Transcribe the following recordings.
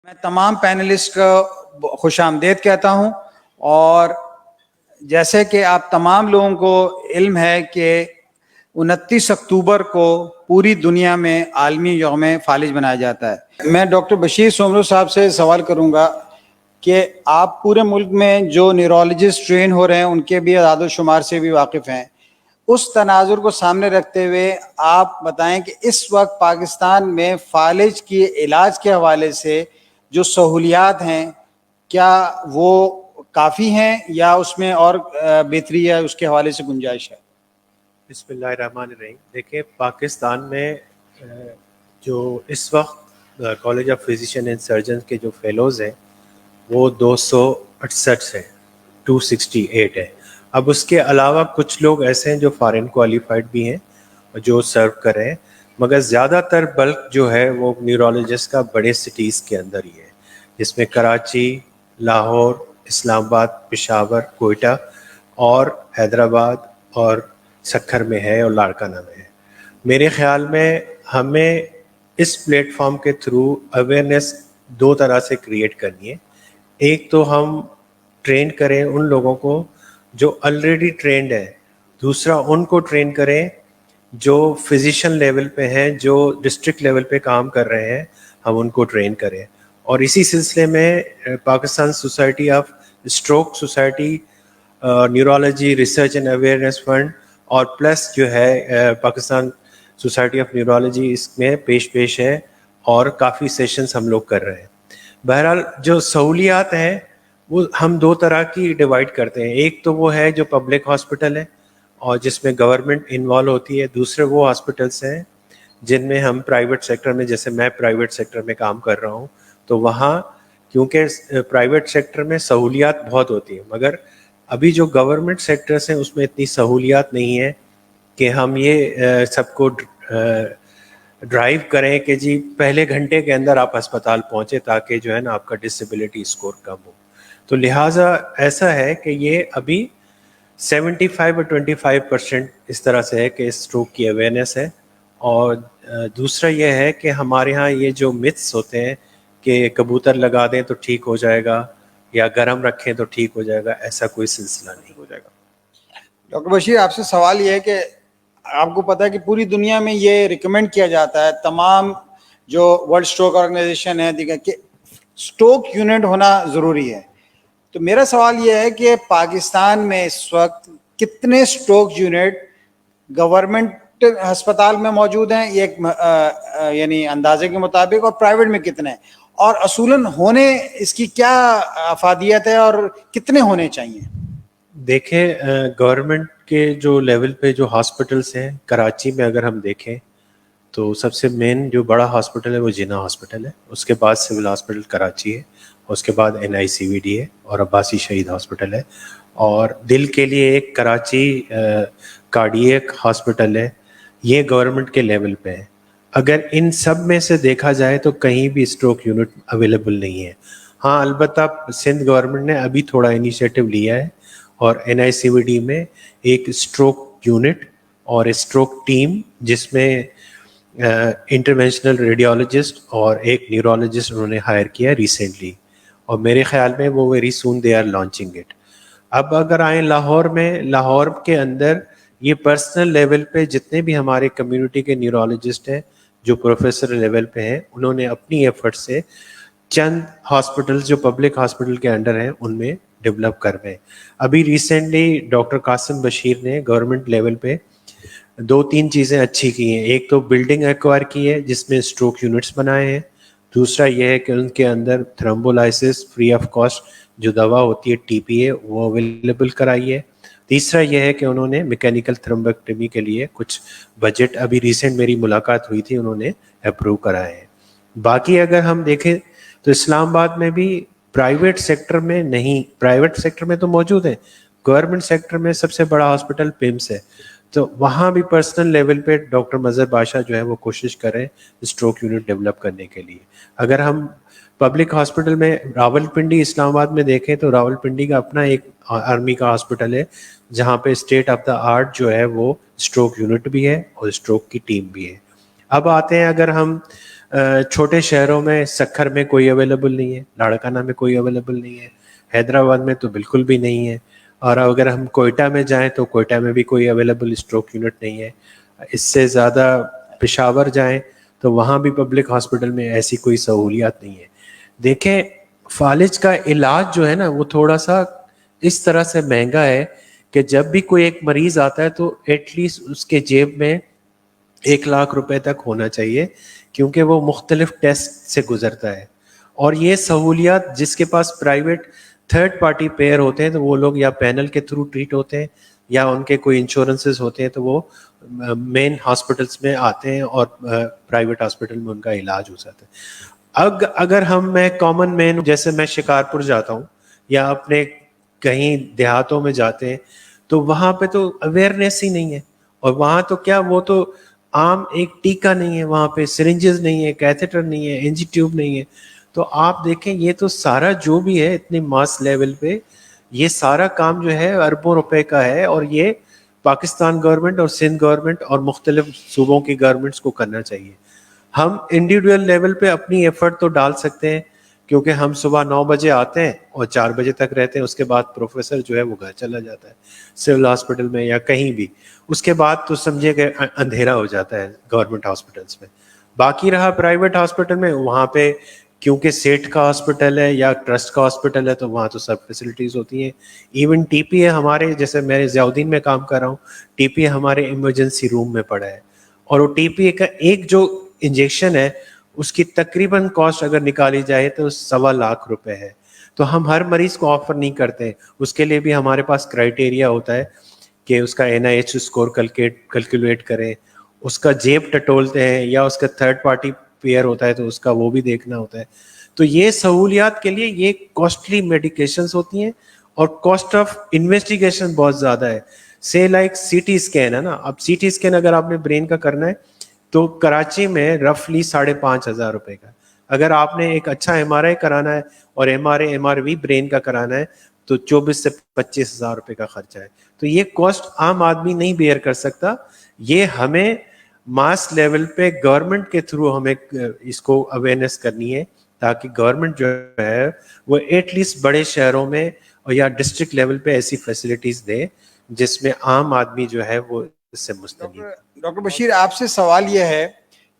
میں تمام پینلسٹ کو خوش آمدید کہتا ہوں، اور جیسے کہ آپ تمام لوگوں کو علم ہے کہ 29 اکتوبر کو پوری دنیا میں عالمی یوم فالج منایا جاتا ہے۔ میں ڈاکٹر بشیر سومرو صاحب سے سوال کروں گا کہ آپ پورے ملک میں جو نیورولوجسٹ ٹرین ہو رہے ہیں ان کے بھی اعداد و شمار سے بھی واقف ہیں، اس تناظر کو سامنے رکھتے ہوئے آپ بتائیں کہ اس وقت پاکستان میں فالج کے علاج کے حوالے سے جو سہولیات ہیں کیا وہ کافی ہیں یا اس میں اور بہتری یا اس کے حوالے سے گنجائش ہے؟ بسم اللہ الرحمن الرحیم۔ دیکھیں، پاکستان میں جو اس وقت college of physician and surgeon کے جو فیلوز ہیں وہ 268 ہیں، 268 ہے۔ اب اس کے علاوہ کچھ لوگ ایسے ہیں جو فارن کوالیفائڈ بھی ہیں جو سرو کر رہے ہیں، مگر زیادہ تر بلک جو ہے وہ نیورولوجسٹ کا بڑے سٹیز کے اندر ہی ہے، جس میں کراچی، لاہور، اسلام آباد، پشاور، کوئٹہ اور حیدرآباد اور سکھر میں ہے اور لاڑکانہ میں ہے۔ میرے خیال میں ہمیں اس پلیٹ فارم کے تھرو اویئرنیس دو طرح سے کریٹ کرنی ہے۔ ایک تو ہم ٹرین کریں ان لوگوں کو جو آلریڈی ٹرینڈ ہے، دوسرا ان کو ٹرین کریں جو فزیشین لیول پہ ہیں، جو ڈسٹرکٹ لیول پہ کام کر رہے ہیں، ہم ان کو ٹرین کریں۔ اور اسی سلسلے میں Pakistan society of stroke society, neurology research and awareness fund اور پلس جو ہے پاکستان سوسائٹی آف نیورولوجی اس میں پیش ہے، اور کافی سیشنز ہم لوگ کر رہے ہیں۔ بہرحال جو سہولیات ہیں وہ ہم دو طرح کی ڈیوائڈ کرتے ہیں۔ ایک تو وہ ہے جو پبلک ہاسپٹل ہے اور جس میں گورنمنٹ انوالو ہوتی ہے، دوسرے وہ ہاسپٹلس ہیں جن میں ہم پرائیویٹ سیکٹر میں، جیسے میں پرائیویٹ سیکٹر میں کام کر رہا ہوں، تو وہاں کیونکہ پرائیویٹ سیکٹر میں سہولیات بہت ہوتی ہیں، مگر ابھی جو گورنمنٹ سیکٹرز ہیں اس میں اتنی سہولیات نہیں ہے کہ ہم یہ سب کو ڈرائیو کریں کہ جی پہلے گھنٹے کے اندر آپ ہسپتال پہنچے تاکہ جو ہے نا آپ کا ڈسیبلٹی اسکور کم ہو۔ تو لہٰذا ایسا ہے کہ یہ ابھی 75 اور 25% اس طرح سے ہے کہ اسٹروک کی اویئرنیس ہے۔ اور دوسرا یہ ہے کہ ہمارے ہاں یہ جو متس ہوتے ہیں کہ کبوتر لگا دیں تو ٹھیک ہو جائے گا یا گرم رکھیں تو ٹھیک ہو جائے گا، ایسا کوئی سلسلہ نہیں ہو جائے گا۔ ڈاکٹر بشیر، آپ سے سوال یہ ہے کہ آپ کو پتہ ہے کہ پوری دنیا میں یہ ریکمینڈ کیا جاتا ہے، تمام جو ورلڈ اسٹروک آرگنائزیشن ہے دیگر، کہ اسٹروک یونٹ ہونا ضروری ہے۔ تو میرا سوال یہ ہے کہ پاکستان میں اس وقت کتنے اسٹروک یونٹ گورنمنٹ ہسپتال میں موجود ہیں، یہ یعنی اندازے کے مطابق، اور پرائیویٹ میں کتنے ہیں، اور اصولاً ہونے اس کی کیا افادیت ہے اور کتنے ہونے چاہیے؟ دیکھیں، گورنمنٹ کے جو لیول پہ جو ہاسپٹلس ہیں، کراچی میں اگر ہم دیکھیں تو سب سے مین جو بڑا ہاسپٹل ہے وہ جناح ہاسپٹل ہے، اس کے بعد سول ہاسپٹل کراچی ہے، اس کے بعد NICVD ہے اور عباسی شہید ہاسپٹل ہے، اور دل کے لیے ایک کراچی کارڈیک ہاسپٹل ہے۔ یہ گورنمنٹ کے لیول پہ ہے۔ اگر ان سب میں سے دیکھا جائے تو کہیں بھی اسٹروک یونٹ اویلیبل نہیں ہے۔ ہاں، البتہ سندھ گورنمنٹ نے ابھی تھوڑا انیشیٹو لیا ہے اور NICVD میں ایک اسٹروک یونٹ اور اسٹروک ٹیم جس میں انٹرونشنل ریڈیولوجسٹ اور ایک نیورولوجسٹ انہوں نے ہائر کیا ریسنٹلی، اور میرے خیال میں وہ very soon they are launching it. اب اگر آئیں لاہور میں، لاہور کے اندر یہ پرسنل لیول پہ جتنے بھی ہمارے کمیونٹی کے نیورولوجسٹ ہیں جو پروفیسر لیول پہ ہیں، انہوں نے اپنی ایفرٹ سے چند ہاسپٹل جو پبلک ہاسپٹل کے انڈر ہیں ان میں ڈیولپ کر رہے ہیں۔ ابھی ریسنٹلی ڈاکٹر قاسم بشیر نے گورنمنٹ لیول پہ دو تین چیزیں اچھی کی ہیں۔ ایک تو بلڈنگ ایکوائر کی ہے جس میں اسٹروک یونٹس بنائے ہیں، دوسرا یہ ہے کہ ان کے اندر تھرمبولائسس فری آف کاسٹ جو دوا ہوتی ہے TPA وہ اویلیبل کرائی ہے، تیسرا یہ ہے کہ انہوں نے میکینیکل تھرمبیکٹمی کے لیے کچھ بجٹ، ابھی ریسنٹ میری ملاقات ہوئی تھی، انہوں نے اپروو کرائے ہیں۔ باقی اگر ہم دیکھیں تو اسلام آباد میں بھی پرائیویٹ سیکٹر میں نہیں، پرائیویٹ سیکٹر میں تو موجود ہیں، گورنمنٹ سیکٹر میں سب سے بڑا ہاسپٹل PIMS ہے، تو وہاں بھی پرسنل لیول پہ ڈاکٹر مظہر بادشاہ جو ہے وہ کوشش کریں اسٹروک یونٹ ڈیولپ کرنے کے لیے۔ اگر ہم پبلک ہاسپٹل میں راولپنڈی اسلام آباد میں دیکھیں تو راولپنڈی کا اپنا ایک آرمی کا ہاسپٹل ہے جہاں پہ اسٹیٹ آف دا آرٹ جو ہے وہ اسٹروک یونٹ بھی ہے اور اسٹروک کی ٹیم بھی ہے۔ اب آتے ہیں اگر ہم چھوٹے شہروں میں سکھر میں کوئی اویلیبل نہیں ہے, لاڑکانہ میں کوئی اویلیبل نہیں ہے, حیدرآباد میں تو بالکل بھی نہیں ہے, اور اگر ہم کوئٹہ میں جائیں تو کوئٹہ میں بھی کوئی اویلیبل اسٹروک یونٹ نہیں ہے. اس سے زیادہ پشاور جائیں تو وہاں بھی پبلک ہاسپٹل میں ایسی کوئی سہولیات نہیں ہے. دیکھیں فالج کا علاج جو ہے نا وہ تھوڑا سا اس طرح سے مہنگا ہے کہ جب بھی کوئی ایک مریض آتا ہے تو ایٹ لیسٹ اس کے جیب میں 1,00,000 روپے تک ہونا چاہیے, کیونکہ وہ مختلف ٹیسٹ سے گزرتا ہے. اور یہ سہولیات جس کے پاس پرائیویٹ تھرڈ پارٹی پیئر ہوتے ہیں تو وہ لوگ یا پینل کے تھرو ٹریٹ ہوتے ہیں یا ان کے کوئی انشورنسز ہوتے ہیں تو وہ مین ہاسپٹلس میں آتے ہیں اور پرائیویٹ ہاسپٹل میں ان کا علاج ہو جاتا ہے. اگر میں کامن مین جیسے میں شکارپور جاتا ہوں یا اپنے کہیں دیہاتوں میں جاتے ہیں تو وہاں پہ تو اویئرنیس ہی نہیں ہے, اور وہاں تو کیا وہ تو عام ایک ٹیکہ نہیں ہے, وہاں پہ سرنجز نہیں ہے, کیتھیٹر نہیں ہے, NG ٹیوب نہیں ہے. تو آپ دیکھیں یہ تو سارا جو بھی ہے اتنے ماس لیول پہ یہ سارا کام جو ہے اربوں روپے کا ہے, اور یہ پاکستان گورنمنٹ اور سندھ گورنمنٹ اور مختلف صوبوں کی گورنمنٹس کو کرنا چاہیے. ہم انڈیویڈول لیول پہ اپنی ایفرٹ تو ڈال سکتے ہیں, کیونکہ ہم صبح 9 بجے آتے ہیں اور 4 بجے تک رہتے ہیں, اس کے بعد پروفیسر جو ہے وہ گھر چلا جاتا ہے سول ہاسپٹل میں یا کہیں بھی, اس کے بعد تو سمجھے کہ اندھیرا ہو جاتا ہے گورنمنٹ ہاسپٹلس میں. باقی رہا پرائیویٹ ہاسپٹل میں, وہاں پہ کیونکہ سیٹ کا ہاسپٹل ہے یا ٹرسٹ کا ہاسپٹل ہے تو وہاں تو سب فیسلٹیز ہوتی ہیں. ایون ٹی پی اے ہمارے, جیسے میں ضیاءالدین میں کام کر رہا ہوں, ٹی پی اے ہمارے ایمرجنسی روم میں پڑا ہے, اور وہ ٹی پی اے کا ایک جو انجیکشن ہے اس کی تقریباً کاسٹ اگر نکالی جائے تو 1,00,000 روپے ہے. تو ہم ہر مریض کو آفر نہیں کرتے, اس کے لیے بھی ہمارے پاس کرائٹیریا ہوتا ہے کہ اس کا NIH اسکور کیلکولیٹ کریں, اس کا جیب ٹٹولتے ہیں یا اس کا تھرڈ پارٹی پیئر ہوتا ہے تو اس کا وہ بھی دیکھنا ہوتا ہے. تو یہ سہولیات کے لیے یہ کاسٹلی میڈیکیشنز ہوتی ہیں اور کاسٹ آف انویسٹیگیشن بہت زیادہ ہے. سے لائک سی ٹی اسکین ہے نا, اب سی ٹی اسکین اگر آپ نے برین کا کرنا ہے تو کراچی میں رفلی 5,500 روپے کا. اگر آپ نے ایک اچھا MRI کرانا ہے اور MRV برین کا کرانا ہے تو 24 سے 25,000 روپے کا خرچہ ہے. تو یہ کاسٹ عام آدمی نہیں بیئر کر سکتا, یہ ہمیں ماس لیول پہ گورنمنٹ کے تھرو ہمیں اس کو اویئرنیس کرنی ہے, تاکہ گورنمنٹ جو ہے وہ ایٹ لیسٹ بڑے شہروں میں یا ڈسٹرکٹ لیول پہ ایسی فیسلٹیز دے جس میں عام آدمی جو ہے وہ اس سے مستفید. ڈاکٹر بشیر, آپ سے سوال یہ ہے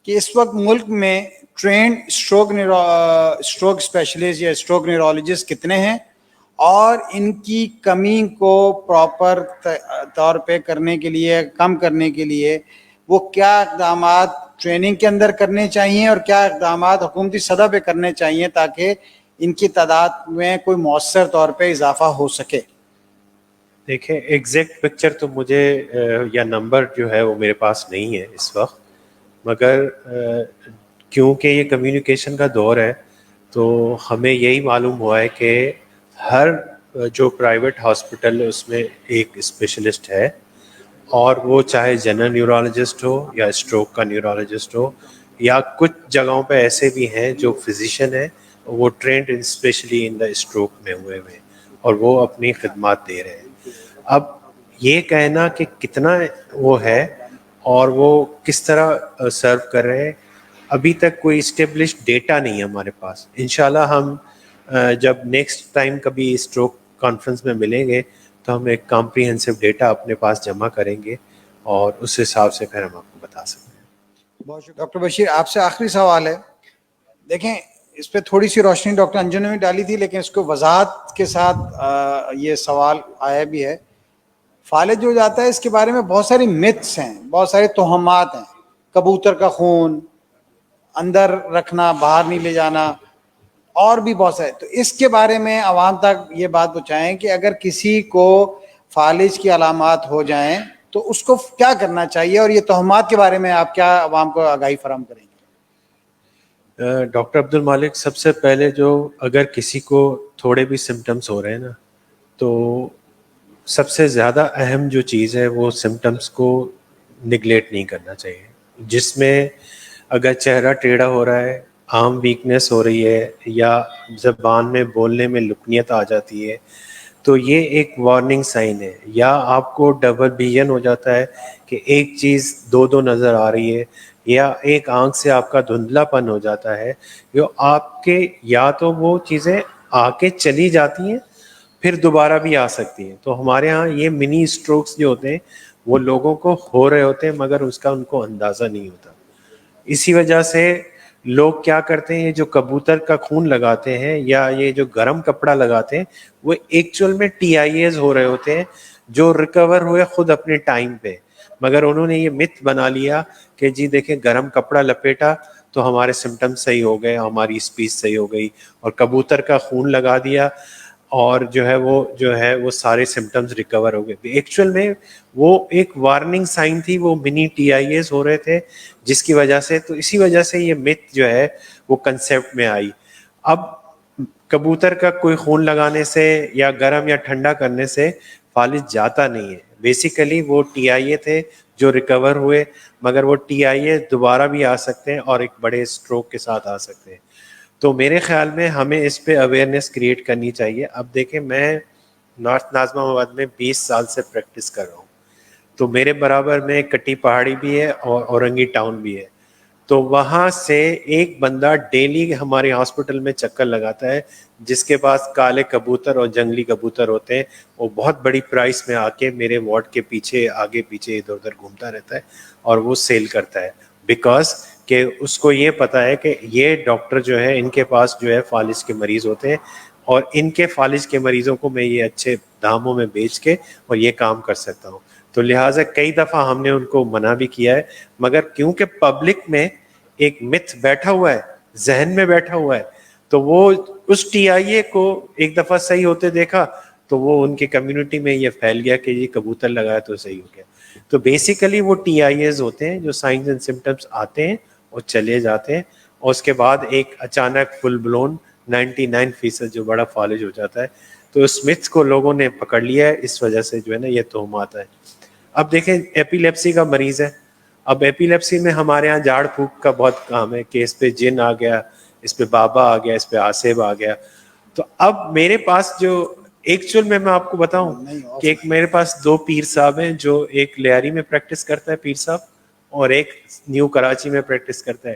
کہ اس وقت ملک میں ٹرینڈ اسٹروک اسپیشلسٹ یا اسٹروک نیورولوجسٹ کتنے ہیں, اور ان کی کمی کو پراپر طور پہ کرنے کے لیے, کم کرنے کے لیے وہ کیا اقدامات ٹریننگ کے اندر کرنے چاہیے اور کیا اقدامات حکومتی سطح پہ کرنے چاہیے تاکہ ان کی تعداد میں کوئی مؤثر طور پہ اضافہ ہو سکے؟ دیکھیں ایگزیکٹ پکچر تو مجھے یا نمبر جو ہے وہ میرے پاس نہیں ہے اس وقت, مگر کیونکہ یہ کمیونیکیشن کا دور ہے تو ہمیں یہی معلوم ہوا ہے کہ ہر جو پرائیویٹ ہاسپٹل ہے اس میں ایک اسپیشلسٹ ہے, اور وہ چاہے جنرل نیورولوجسٹ ہو یا اسٹروک کا نیورولوجسٹ ہو, یا کچھ جگہوں پہ ایسے بھی ہیں جو فزیشین ہیں وہ trained specially in the stroke میں ہوئے اور وہ اپنی خدمات دے رہے ہیں. اب یہ کہنا کہ کتنا وہ ہے اور وہ کس طرح سرو کر رہے ہیں, ابھی تک کوئی اسٹیبلشڈ ڈیٹا نہیں ہے ہمارے پاس. انشاءاللہ ہم جب نیکسٹ ٹائم کبھی اسٹروک کانفرنس میں ملیں گے تو ہم ایک کمپریہنسو ڈیٹا اپنے پاس جمع کریں گے اور اس حساب سے پھر ہم آپ کو بتا سکتے ہیں. بہت شکریہ ڈاکٹر بشیر. آپ سے آخری سوال ہے, دیکھیں اس پہ تھوڑی سی روشنی ڈاکٹر انجو نے بھی ڈالی تھی, لیکن اس کو وضاحت کے ساتھ یہ سوال آیا بھی ہے. فالج جو جاتا ہے اس کے بارے میں بہت ساری متس ہیں, بہت سارے توہمات ہیں, کبوتر کا خون اندر رکھنا, باہر نہیں لے جانا, اور بھی بہت سارے. تو اس کے بارے میں عوام تک یہ بات پہنچائیں کہ اگر کسی کو فالج کی علامات ہو جائیں تو اس کو کیا کرنا چاہیے, اور یہ توہمات کے بارے میں آپ کیا عوام کو آگاہی فراہم کریں گے؟ ڈاکٹر عبد المالک, سب سے پہلے جو اگر کسی کو تھوڑے بھی سمٹمس ہو رہے ہیں نا تو سب سے زیادہ اہم جو چیز ہے وہ سمٹمس کو نگلیکٹ نہیں کرنا چاہیے. جس میں اگر چہرہ ٹیڑھا ہو رہا ہے, عام ویکنیس ہو رہی ہے, یا زبان میں بولنے میں لکنیت آ جاتی ہے تو یہ ایک وارننگ سائن ہے. یا آپ کو ڈبل ویژن ہو جاتا ہے کہ ایک چیز دو نظر آ رہی ہے, یا ایک آنکھ سے آپ کا دھندلا پن ہو جاتا ہے، جو آپ کے یا تو وہ چیزیں آ کے چلی جاتی ہیں پھر دوبارہ بھی آ سکتی ہیں. تو ہمارے ہاں یہ منی اسٹروکس جو ہوتے ہیں وہ لوگوں کو ہو رہے ہوتے ہیں مگر اس کا ان کو اندازہ نہیں ہوتا. اسی وجہ سے لوگ کیا کرتے ہیں، جو کبوتر کا خون لگاتے ہیں یا یہ جو گرم کپڑا لگاتے ہیں وہ ایکچوئل میں ٹی آئی ایز ہو رہے ہوتے ہیں جو ریکور ہوئے خود اپنے ٹائم پہ، مگر انہوں نے یہ مت بنا لیا کہ جی دیکھیں گرم کپڑا لپیٹا تو ہمارے سمٹمز صحیح ہو گئے، ہماری اسپیچ صحیح ہو گئی، اور کبوتر کا خون لگا دیا اور جو ہے وہ سارے سمٹمز ریکور ہو گئے. ایکچوئل میں وہ ایک وارننگ سائن تھی، وہ منی ٹی آئی ایز ہو رہے تھے جس کی وجہ سے، تو اسی وجہ سے یہ مت جو ہے وہ کنسیپٹ میں آئی. اب کبوتر کا کوئی خون لگانے سے یا گرم یا ٹھنڈا کرنے سے فالج جاتا نہیں ہے. بیسیکلی وہ ٹی آئی اے تھے جو ریکور ہوئے، مگر وہ ٹی آئی اے دوبارہ بھی آ سکتے ہیں اور ایک بڑے اسٹروک کے ساتھ آ سکتے ہیں. تو میرے خیال میں ہمیں اس پہ اویئرنیس کریٹ کرنی چاہیے. اب دیکھیں میں نارتھ ناظم آباد میں 20 سال سے پریکٹس کر رہا ہوں، تو میرے برابر میں کٹی پہاڑی بھی ہے اور اورنگی ٹاؤن بھی ہے. تو وہاں سے ایک بندہ ڈیلی ہمارے ہاسپٹل میں چکر لگاتا ہے جس کے پاس کالے کبوتر اور جنگلی کبوتر ہوتے ہیں. وہ بہت بڑی پرائس میں آ کے میرے وارڈ کے پیچھے آگے پیچھے ادھر ادھر گھومتا رہتا ہے اور وہ سیل کرتا ہے، بیکاز کہ اس کو یہ پتا ہے کہ یہ ڈاکٹر جو ہے ان کے پاس جو ہے فالج کے مریض ہوتے ہیں اور ان کے فالج کے مریضوں کو میں یہ اچھے داموں میں بیچ کے اور یہ کام کر سکتا ہوں. تو لہٰذا کئی دفعہ ہم نے ان کو منع بھی کیا ہے، مگر کیونکہ پبلک میں ایک متھ بیٹھا ہوا ہے، ذہن میں بیٹھا ہوا ہے، تو وہ اس ٹی آئی اے کو ایک دفعہ صحیح ہوتے دیکھا تو وہ ان کی کمیونٹی میں یہ پھیل گیا کہ یہ کبوتر لگایا تو صحیح ہو گیا. تو بیسیکلی وہ ٹی آئی ایز ہوتے ہیں جو سائنز اینڈ سمٹمس آتے ہیں اور چلے جاتے ہیں، اور اس کے بعد ایک اچانک فل بلون 99% جو بڑا فالج ہو جاتا ہے. تو اس متھ کو لوگوں نے پکڑ لیا ہے، اس وجہ سے جو ہے نا یہ تہمات ہے. اب دیکھیں ایپیلیپسی کا مریض ہے، اب ایپیلیپسی میں ہمارے ہاں جھاڑ پھونک کا بہت کام ہے کہ اس پہ جن آ گیا، اس پہ بابا آ گیا، اس پہ آصف آ گیا. تو اب میرے پاس جو ایکچوئل میں آپ کو بتاؤں کہ ایک میرے پاس 2 پیر صاحب ہیں، جو ایک لیاری میں پریکٹس کرتا ہے پیر صاحب اور ایک نیو کراچی میں پریکٹس کرتا ہے.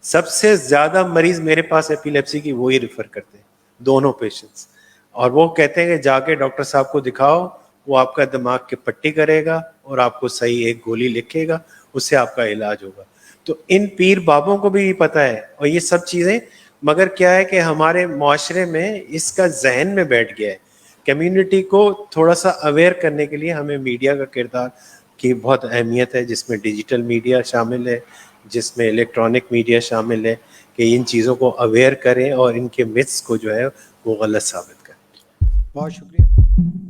سب سے زیادہ مریض میرے پاس ایپیلیپسی کی وہی ریفر کرتے ہیں، دونوں پیشنٹس، اور وہ کہتے ہیں کہ جا کے ڈاکٹر صاحب کو دکھاؤ، وہ آپ کا دماغ کی پٹی کرے گا اور آپ کو صحیح ایک گولی لکھے گا، اس سے آپ کا علاج ہوگا. تو ان پیر بابوں کو بھی پتہ ہے اور یہ سب چیزیں، مگر کیا ہے کہ ہمارے معاشرے میں اس کا ذہن میں بیٹھ گیا ہے. کمیونٹی کو تھوڑا سا اویئر کرنے کے لیے ہمیں میڈیا کا کردار کی بہت اہمیت ہے، جس میں ڈیجیٹل میڈیا شامل ہے، جس میں الیکٹرانک میڈیا شامل ہے، کہ ان چیزوں کو اویئر کریں اور ان کے متس کو جو ہے وہ غلط ثابت کریں. بہت شکریہ.